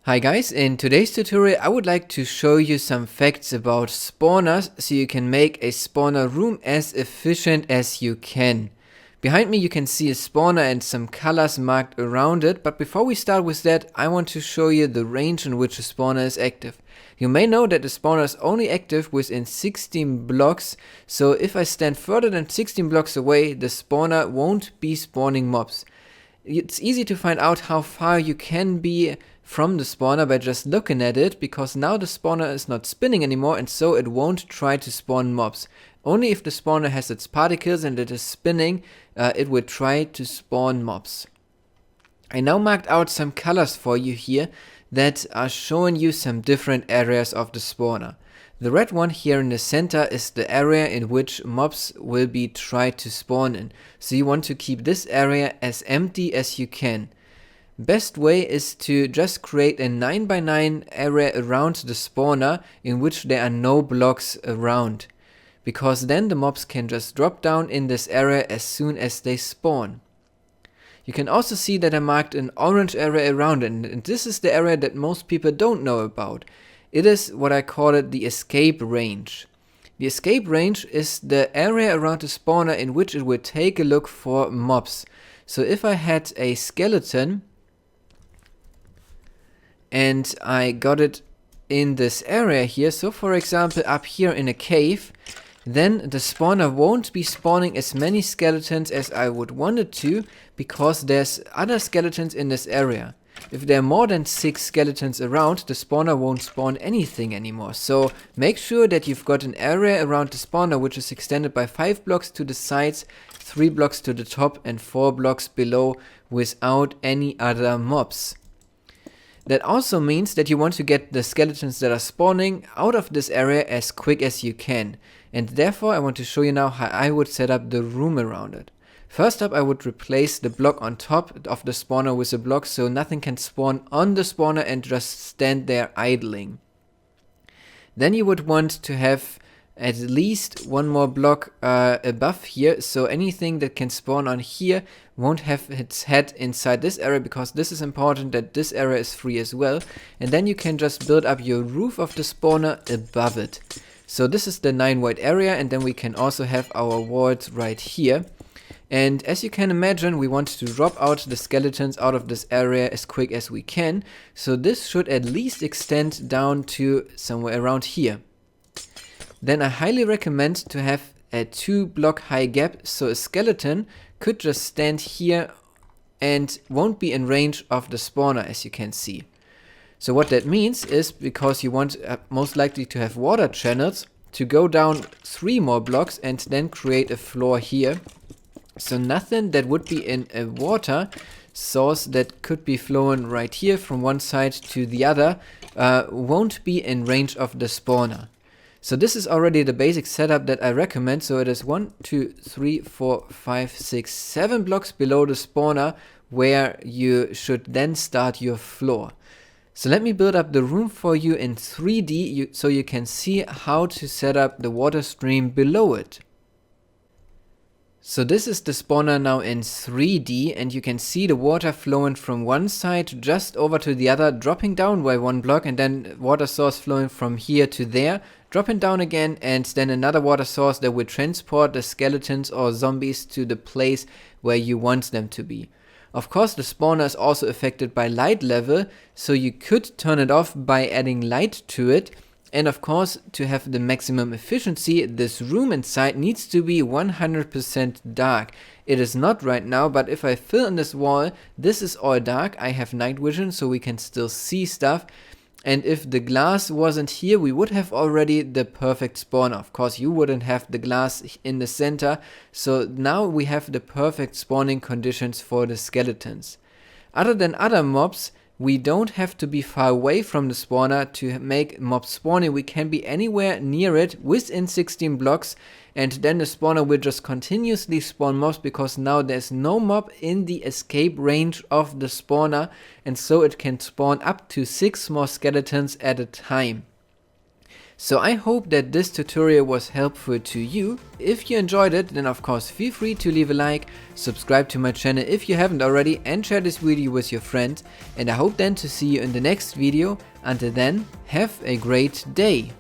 Hi guys, in today's tutorial I would like to show you some facts about spawners so you can make a spawner room as efficient as you can. Behind me you can see a spawner and some colors marked around it, but before we start with that I want to show you the range in which a spawner is active. You may know that the spawner is only active within 16 blocks, so if I stand further than 16 blocks away the spawner won't be spawning mobs. It's easy to find out how far you can be from the spawner by just looking at it, because now the spawner is not spinning anymore and so it won't try to spawn mobs. Only if the spawner has its particles and it is spinning, it will try to spawn mobs. I now marked out some colors for you here that are showing you some different areas of the spawner. The red one here in the center is the area in which mobs will be tried to spawn in. So you want to keep this area as empty as you can. Best way is to just create a 9x9 area around the spawner in which there are no blocks around, because then the mobs can just drop down in this area as soon as they spawn. You can also see that I marked an orange area around it, and this is the area that most people don't know about. It is what I call it the escape range. The escape range is the area around the spawner in which it will take a look for mobs. So if I had a skeleton and I got it in this area here, so for example up here in a cave, then the spawner won't be spawning as many skeletons as I would want it to, because there's other skeletons in this area. If there are more than 6 skeletons around, the spawner won't spawn anything anymore. So make sure that you've got an area around the spawner which is extended by 5 blocks to the sides, 3 blocks to the top and 4 blocks below without any other mobs. That also means that you want to get the skeletons that are spawning out of this area as quick as you can. And therefore I want to show you now how I would set up the room around it. First up, I would replace the block on top of the spawner with a block so nothing can spawn on the spawner and just stand there idling. Then you would want to have at least one more block above here, so anything that can spawn on here won't have its head inside this area, because this is important that this area is free as well. And then you can just build up your roof of the spawner above it. So this is the 9 wide area, and then we can also have our walls right here. And as you can imagine, we want to drop out the skeletons out of this area as quick as we can, so this should at least extend down to somewhere around here. Then I highly recommend to have a 2 block high gap, so a skeleton could just stand here and won't be in range of the spawner, as you can see. So what that means is, because you want most likely to have water channels, to go down 3 more blocks and then create a floor here. So nothing that would be in a water source that could be flowing right here from one side to the other won't be in range of the spawner. So this is already the basic setup that I recommend. So it is 1, 2, 3, 4, 5, 6, 7 blocks below the spawner where you should then start your floor. So let me build up the room for you in 3D so you can see how to set up the water stream below it. So this is the spawner now in 3D, and you can see the water flowing from one side just over to the other, dropping down by 1 block, and then water source flowing from here to there, dropping down again, and then another water source that will transport the skeletons or zombies to the place where you want them to be. Of course, the spawner is also affected by light level, so you could turn it off by adding light to it. And of course, to have the maximum efficiency, this room inside needs to be 100% dark. It is not right now, but if I fill in this wall, this is all dark. I have night vision, so we can still see stuff. And if the glass wasn't here, we would have already the perfect spawner. Of course, you wouldn't have the glass in the center. So now we have the perfect spawning conditions for the skeletons. Other than other mobs, we don't have to be far away from the spawner to make mob spawning. We can be anywhere near it within 16 blocks, and then the spawner will just continuously spawn mobs, because now there's no mob in the escape range of the spawner, and so it can spawn up to 6 more skeletons at a time. So I hope that this tutorial was helpful to you. If you enjoyed it, then of course feel free to leave a like, subscribe to my channel if you haven't already, and share this video with your friends. And I hope then to see you in the next video. Until then, have a great day.